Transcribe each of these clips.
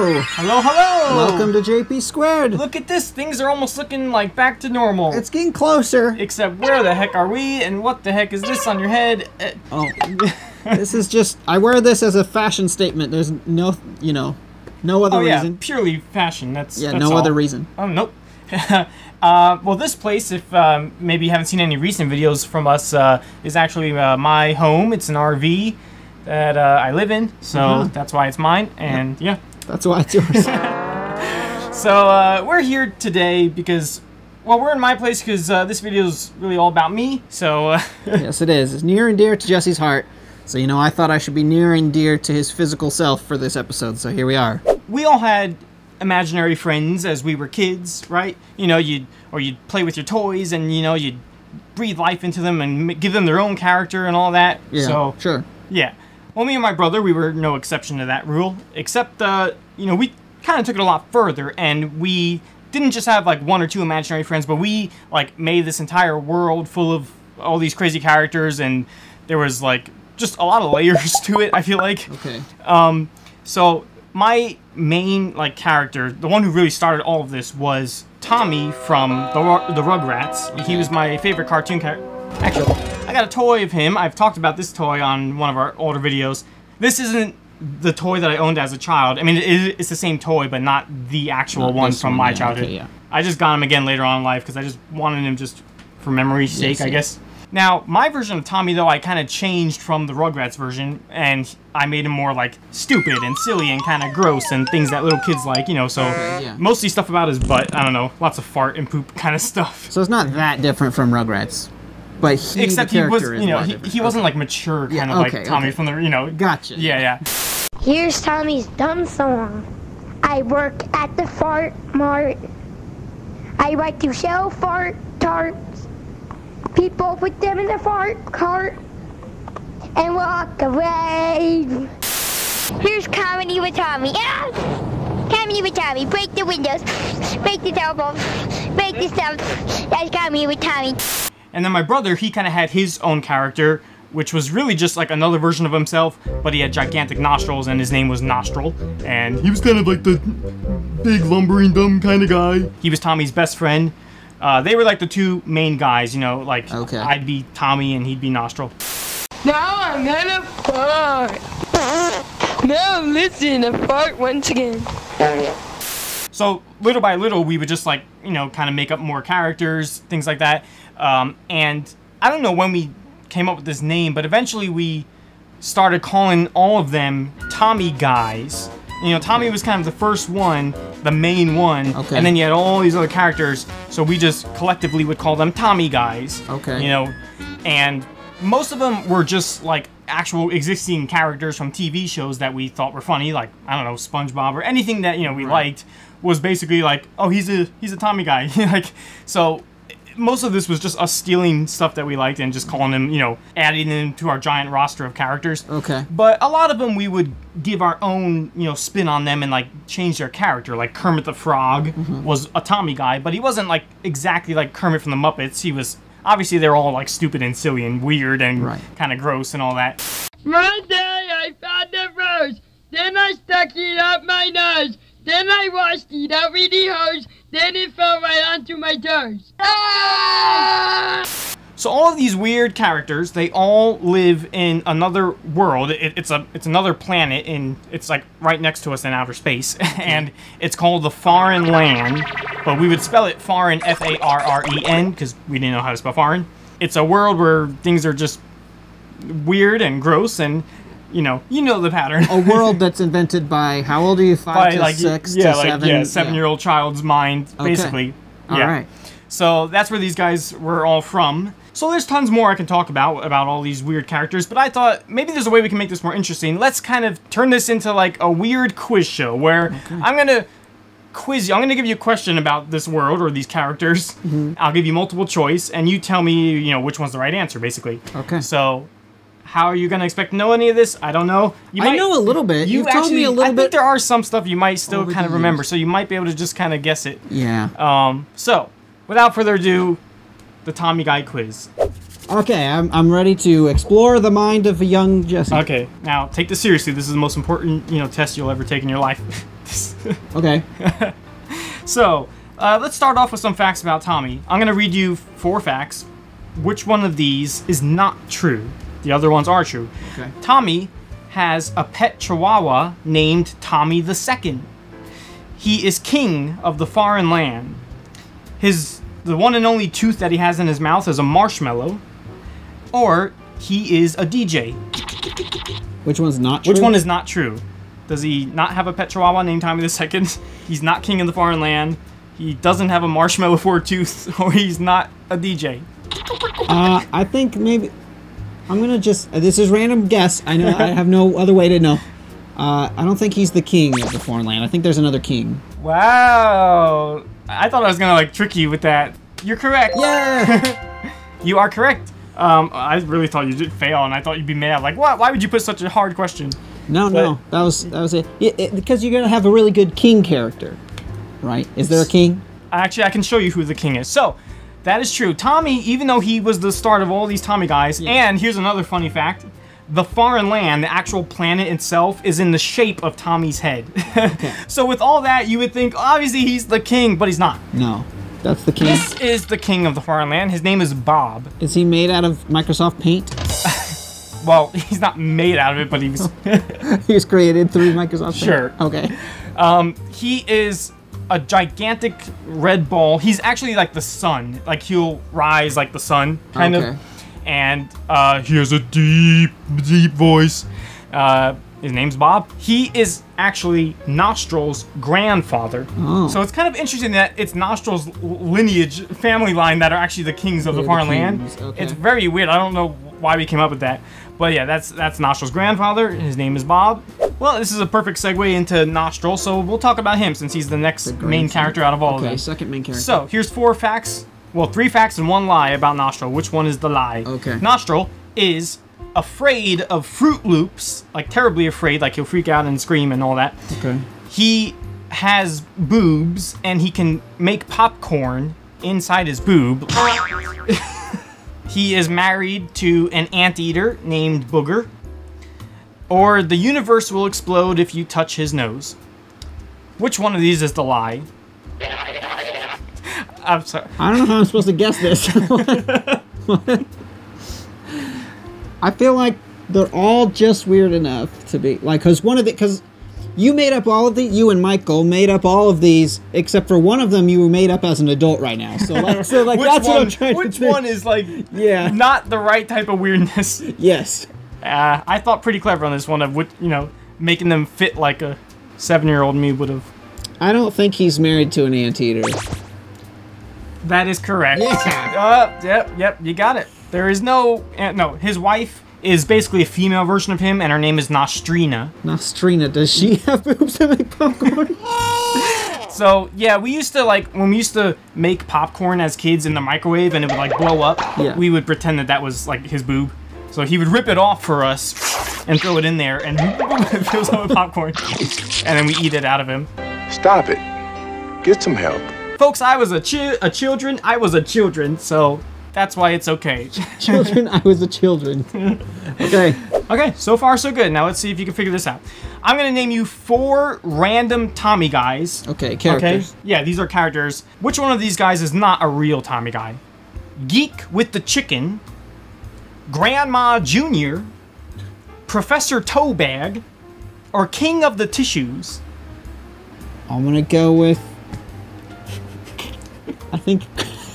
Hello! Hello, hello! Welcome to JP Squared! Look at this, things are almost looking like back to normal. It's getting closer! Except where the heck are we, and what the heck is this on your head? Oh, this is just, I wear this as a fashion statement. There's no, no other reason. Purely fashion, that's no all. other reason. Oh, nope. Well, this place, if maybe you haven't seen any recent videos from us, is actually my home. It's an RV that I live in, so that's why it's mine, and yeah. That's why it's yours. So, we're here today because, well, we're in my place because this video is really all about me, so... Yes, it is. It's near and dear to Jesse's heart, so, I thought I should be near and dear to his physical self for this episode, so here we are. We all had imaginary friends as we were kids, right? You'd play with your toys and, you'd breathe life into them and give them their own character and all that. Yeah, so, sure. Yeah. Well, me and my brother, we were no exception to that rule, except, we kind of took it a lot further, and we didn't just have, like, one or two imaginary friends, but we, like, made this entire world full of all these crazy characters, and there was, like, just a lot of layers to it, I feel like. Okay. So, my main, like, character, the one who really started all of this, was Tommy from the Rugrats. Okay. He was my favorite cartoon character. Actually, I got a toy of him. I've talked about this toy on one of our older videos. This isn't the toy that I owned as a child. I mean, it's the same toy, but not the actual one from my childhood. Okay, yeah. I just got him again later on in life because I just wanted him just for memory's sake, I guess. Now, my version of Tommy, though, I kind of changed from the Rugrats version, and I made him more, like, stupid and silly and kind of gross and things that little kids like, so mostly stuff about his butt. I don't know, lots of fart and poop kind of stuff. So it's not that different from Rugrats. But except he was, he wasn't like mature, kind of like Tommy from the, Gotcha. Yeah. Here's Tommy's dumb song. I work at the Fart Mart. I like to sell fart tarts. People put them in the fart cart and walk away. Here's Comedy with Tommy. Yeah! Comedy with Tommy. Break the windows. Break the telephones. Break the stuff. That's Comedy with Tommy. And then my brother, he kind of had his own character, which was really just like another version of himself, but he had gigantic nostrils, and his name was Nostril. And he was kind of like the big, lumbering, dumb kind of guy. He was Tommy's best friend. They were like the two main guys, like I'd be Tommy and he'd be Nostril. Now I'm gonna fart. Now listen to fart once again. So little by little, we would just like, kind of make up more characters, things like that. And I don't know when we came up with this name, but eventually we started calling all of them Tommy guys. Tommy was kind of the first one, the main one, and then you had all these other characters, so we just collectively would call them Tommy guys. Okay. And most of them were just like actual existing characters from TV shows that we thought were funny, like, I don't know, SpongeBob or anything that, we liked was basically like, oh, he's a Tommy guy. So most of this was just us stealing stuff that we liked and just calling them, adding them to our giant roster of characters. Okay. But a lot of them we would give our own, spin on them and, like, change their character. Like Kermit the Frog was a Tommy guy, but he wasn't, like, exactly like Kermit from the Muppets. He was, obviously they're all, like, stupid and silly and weird and kind of gross and all that. One day I found a rose, then I stuck it up my nose, then I washed it out with the hose, then it fell right onto my toes. Ah! So all of these weird characters, they all live in another world. It's another planet, and it's like right next to us in outer space, and it's called the Farren Land, but we would spell it Farren, F-A-R-R-E-N, because we didn't know how to spell foreign. It's a world where things are just weird and gross, and you know the pattern. A world that's invented by, how old are you? 5 to 6 to 7? Yeah, 7-year-old child's mind, basically. All right. So that's where these guys were all from. So there's tons more I can talk about all these weird characters, but I thought maybe there's a way we can make this more interesting. Let's kind of turn this into like a weird quiz show where I'm going to quiz you. I'm going to give you a question about this world or these characters. I'll give you multiple choice, and you tell me, which one's the right answer, basically. Okay. So how are you going to expect to know any of this? I don't know. I know a little bit. You've told me a little bit. I think there are some stuff you might still kind of remember, so you might be able to just kind of guess it. Yeah. So, without further ado, the Tommy Guy quiz. Okay, I'm ready to explore the mind of a young Jesse. Okay, now take this seriously. This is the most important, test you'll ever take in your life. Okay. So, let's start off with some facts about Tommy. I'm going to read you 4 facts. Which one of these is not true? The other ones are true. Okay. Tommy has a pet chihuahua named Tommy II. He is king of the foreign land. The one and only tooth that he has in his mouth is a marshmallow. Or he is a DJ. Which one's not true? Which one is not true? Does he not have a pet chihuahua named Tommy II? He's not king of the foreign land. He doesn't have a marshmallow for a tooth, or he's not a DJ. I think maybe I'm gonna just. This is random guess. I know I have no other way to know. I don't think he's the king of the foreign land. I think there's another king. Wow! I thought I was gonna like trick you with that. You're correct. Yeah. You are correct. I really thought you did fail, and I thought you'd be mad. Like, what? Why would you put such a hard question? No, that was it. Because you're gonna have a really good king character, right? Is there a king? Actually, I can show you who the king is. So, that is true. Tommy, even though he was the start of all these Tommy guys, and here's another funny fact. The foreign land, the actual planet itself, is in the shape of Tommy's head. Okay. So with all that, you would think, obviously, he's the king, but he's not. No, that's the king. This is the king of the foreign land. His name is Bob. Is he made out of Microsoft Paint? Well, he's not made out of it, but he was... He was created through Microsoft Paint? Sure. Okay. He is a gigantic red ball. He's actually like the sun. Like, he'll rise like the sun, kind of. And he has a deep, deep voice. His name's Bob. He is actually Nostral's grandfather. Oh. So it's kind of interesting that it's Nostral's lineage, family line, that are actually the kings of the foreign land. Okay. It's very weird. I don't know why we came up with that. But yeah, that's Nostral's grandfather. His name is Bob. Well, this is a perfect segue into Nostral, so we'll talk about him since he's the next main character out of all of them. Okay, second main character. So, here's 4 facts. Well, 3 facts and 1 lie about Nostral. Which one is the lie? Okay. Nostral is afraid of Fruit Loops, like terribly afraid, like he'll freak out and scream and all that. Okay. He has boobs, and he can make popcorn inside his boob. He is married to an anteater named Booger. Or the universe will explode if you touch his nose. Which one of these is the lie? I'm sorry. I don't know how I'm supposed to guess this. I feel like they're all just weird enough to be like, because you made up all of these. You and Michael made up all of these, except for one of them you were made up as an adult right now. So like that's what I'm trying to think. Which one is like Yeah. not the right type of weirdness? Yes. I thought pretty clever on this one of making them fit like a 7-year-old me would have. I don't think he's married to an anteater. That is correct. Yeah. Yep, you got it. There is no, his wife is basically a female version of him, and her name is Nostrina. Nostrina, does she have boobs to make popcorn? So, yeah, we used to, when we used to make popcorn as kids in the microwave and it would, blow up, we would pretend that was, his boob. So he would rip it off for us and throw it in there, and it fills up with popcorn. And then we eat it out of him. Stop it. Get some help. Folks, I was a children, so that's why it's okay. Children, I was a children. Okay. Okay, so far so good. Now let's see if you can figure this out. I'm gonna name you 4 random Tommy guys. Okay, characters. Okay? Yeah, these are characters. Which one of these guys is not a real Tommy guy? Geek with the Chicken, Grandma Junior, Professor Toebag, or King of the Tissues? I'm gonna go with... I think...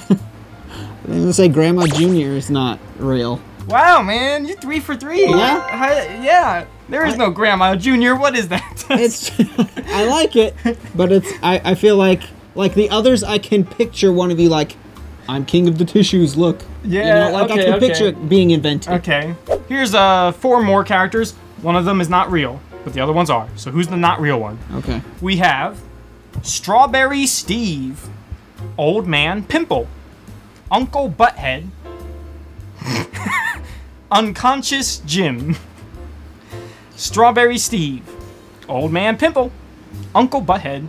I'm gonna say Grandma Junior is not real. Wow, man, you're 3 for 3. Yeah? Yeah. There is no Grandma Junior. What is that? It's... I like it, but it's... I feel like the others, I can picture one of you like, I'm king of the tissues, look. Yeah, I can picture it being invented. Okay. Here's 4 more characters. One of them is not real, but the other ones are. So who's the not real one? Okay. We have Strawberry Steve, Old Man Pimple, Uncle Butthead, Unconscious Jim. Strawberry Steve, Old Man Pimple, Uncle Butthead,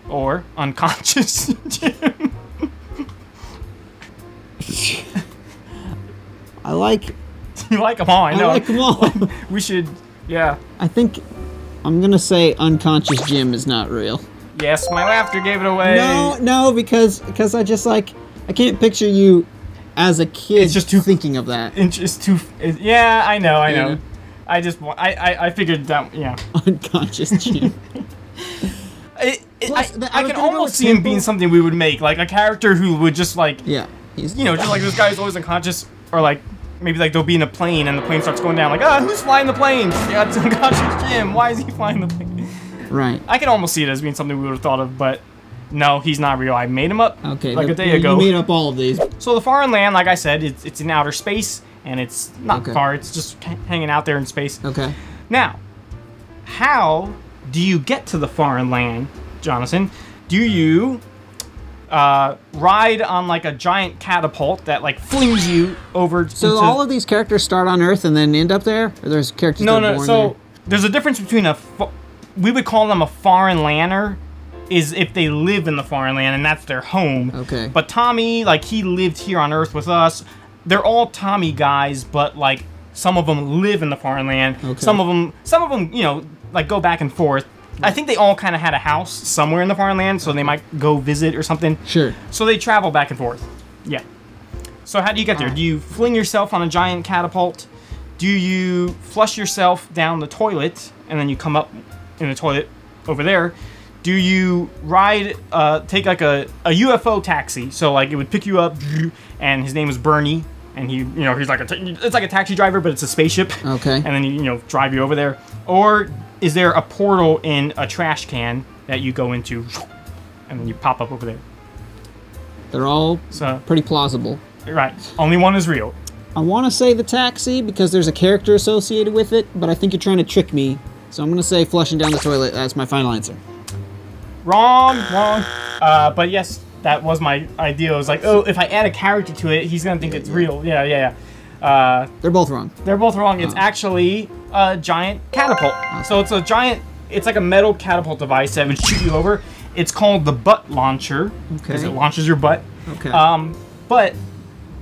or Unconscious Jim. I like... You like them all, I know. I like them all. We should, yeah. I think I'm gonna say Unconscious Jim is not real. Yes, my laughter gave it away. No, because I just like I can't picture you as a kid. It's just too thinking of that. It's just too. Yeah, I know. Yeah. I figured that. Yeah. Unconscious Jim. Plus, I can almost see him being something we would make, like a character who would just like, Yeah, he's just like this guy's always unconscious, or like maybe like they'll be in a plane and the plane starts going down, like who's flying the plane? Yeah, it's unconscious Jim. Why is he flying the plane? right. I can almost see it as being something we would have thought of, but no, he's not real. I made him up. Okay, like a day ago. You made up all of these. So the foreign land, like I said, it's in outer space, and it's not Okay. far. It's just hanging out there in space. Okay. Now, how do you get to the foreign land, Jonathan? Do you ride on like a giant catapult that like flings you over? So into... all of these characters start on Earth and then end up there? Or there's characters that are born So there? there's a difference between we would call them a foreign lander, is if they live in the foreign land and that's their home. Okay. But Tommy, like he lived here on Earth with us. They're all Tommy guys, but like some of them live in the foreign land. Okay. Some of them, like go back and forth. I think they all kind of had a house somewhere in the foreign land, so they might go visit or something. Sure. So they travel back and forth. Yeah. So how do you get there? Do you fling yourself on a giant catapult? Do you flush yourself down the toilet and then you come up in the toilet over there? Do you ride, take like a UFO taxi? So like it would pick you up, and his name is Bernie, and he's like it's like a taxi driver, but it's a spaceship. Okay. And then drive you over there. Or is there a portal in a trash can that you go into, and then you pop up over there? They're all So pretty plausible. right, only one is real. I want to say the taxi because there's a character associated with it, but I think you're trying to trick me. So I'm going to say flushing down the toilet. That's my final answer. Wrong. But yes, that was my idea. It was like, oh, if I add a character to it, he's gonna think it's real. Yeah. They're both wrong. They're both wrong. It's actually a giant catapult. So it's a giant. It's like a metal catapult device that would shoot you over. It's called the butt launcher because Okay. it launches your butt. Okay. But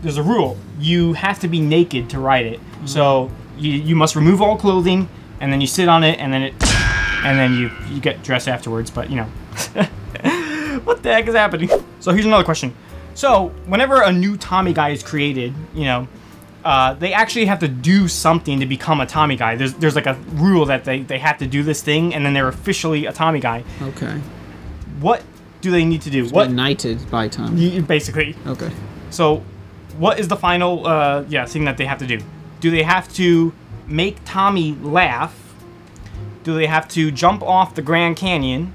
there's a rule. You have to be naked to ride it. So you must remove all clothing, and then you sit on it, and then you get dressed afterwards. But what the heck is happening? So here's another question. So whenever a new Tommy guy is created, they actually have to do something to become a Tommy guy. There's like a rule that they have to do this thing, and then they're officially a Tommy guy. Okay. What do they need to do? What? Knighted by Tom. Basically. Okay. So what is the final thing that they have to do? Do they have to make Tommy laugh? Do they have to jump off the Grand Canyon,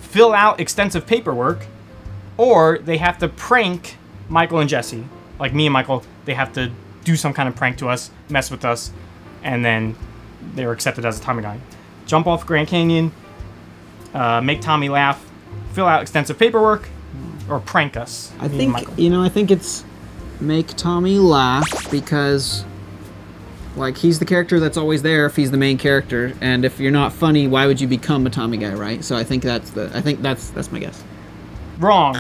fill out extensive paperwork, or they have to prank Michael and Jesse? Like me and Michael, they have to do some kind of prank to us, mess with us, and then they're accepted as a Tommy guy. Jump off Grand Canyon, make Tommy laugh, fill out extensive paperwork, or prank us. I me and think Michael. I think it's make Tommy laugh because like he's the character that's always there if he's the main character, and if you're not funny, why would you become a Tommy guy, right? So I think that's my guess. Wrong.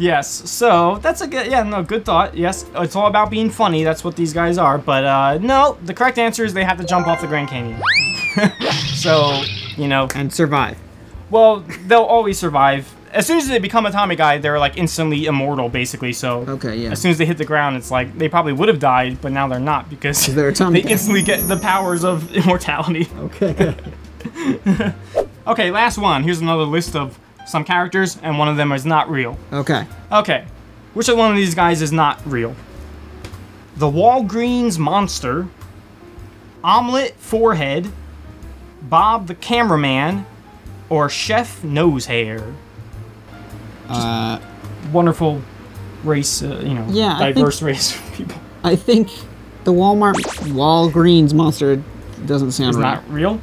Yes, so that's a good thought. Yes, it's all about being funny. That's what these guys are. But no, the correct answer is they have to jump off the Grand Canyon. So, And survive. well, they'll always survive. As soon as they become a Tommy guy, they're like instantly immortal, basically. So Okay, yeah. as soon as they hit the ground, it's like they probably would have died, but now they're not because they're a Tommy they guy. instantly get the powers of immortality. Okay. Okay, last one. Here's another list of some characters, and one of them is not real. Okay. Okay, which one of these guys is not real? The Walgreens Monster, Omelette Forehead, Bob the Cameraman, or Chef Nosehair? Wonderful race, Yeah, I diverse race of people. I think the Walgreens monster doesn't sound Is right. not real?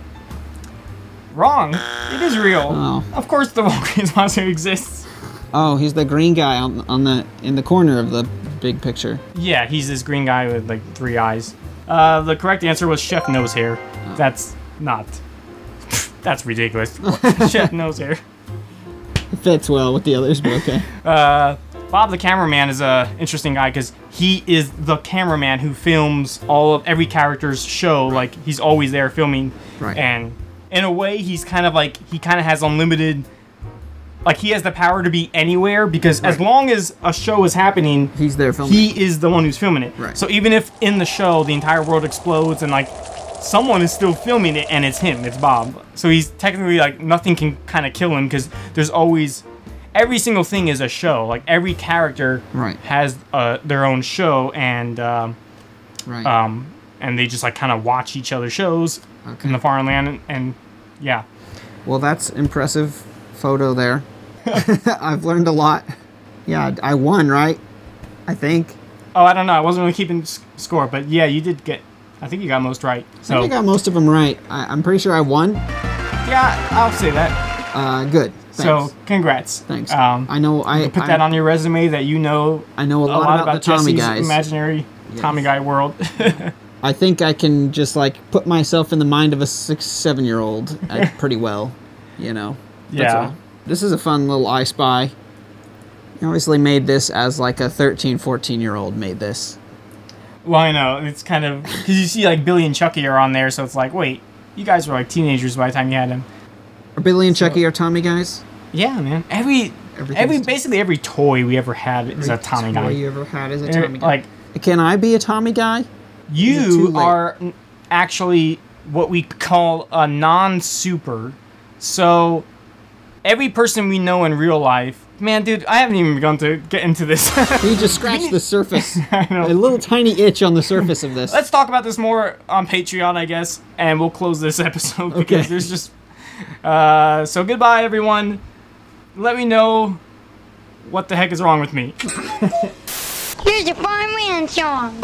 Wrong. It is real. Oh. Of course the Walgreens Monster exists. Oh, he's the green guy in the corner of the big picture. Yeah, he's this green guy with like 3 eyes. The correct answer was Chef Nosehair. That's not. That's ridiculous. Chef Nosehair. It fits well with the others, but okay. Bob the Cameraman is a interesting guy because he is the cameraman who films every character's show. Like he's always there filming, Right. and in a way, he's kind of like, he kind of has unlimited, like, he has the power to be anywhere, because as long as a show is happening, he's there filming. He is the one who's filming it. Right. So even if in the show the entire world explodes and like someone is still filming it and it's him, it's Bob. So he's technically like, nothing can kind of kill him, because there's always, every single thing is a show. Like every character has their own show, and and they just like kind of watch each other's shows in the foreign land, and yeah. Well, that's impressive photo there. I've learned a lot. Yeah, I won, right? I think. Oh, I don't know. I wasn't really keeping score, but yeah, you did get. I think you got most right. So I think I got most of them right. I'm pretty sure I won. Yeah, I'll say that. Good. Thanks. So congrats. Thanks. I know. I put that on your resume that you know. I know a lot about the Tommy Jesse's guys. Imaginary Tommy guy world. I think I can just like put myself in the mind of a 6-7-year-old pretty well, you know. Yeah. This is a fun little I Spy. You obviously made this as like a 13-14-year-old made this. Well, I know. It's kind of, because you see like Billy and Chucky are on there, so it's like, wait, you guys were like teenagers by the time you had them. Are Billy and Chucky our Tommy guys? Yeah, man. Basically every toy we ever had is a Tommy guy. Every toy you ever had is a Tommy guy. Like, can I be a Tommy guy? You are actually what we call a non-super. So every person we know in real life, man, dude, I haven't even begun to get into this. You just scratched the surface. I know. A little tiny itch on the surface of this. Let's talk about this more on Patreon, I guess, and we'll close this episode because there's just. So goodbye, everyone. Let me know what the heck is wrong with me. Here's a Fireman song.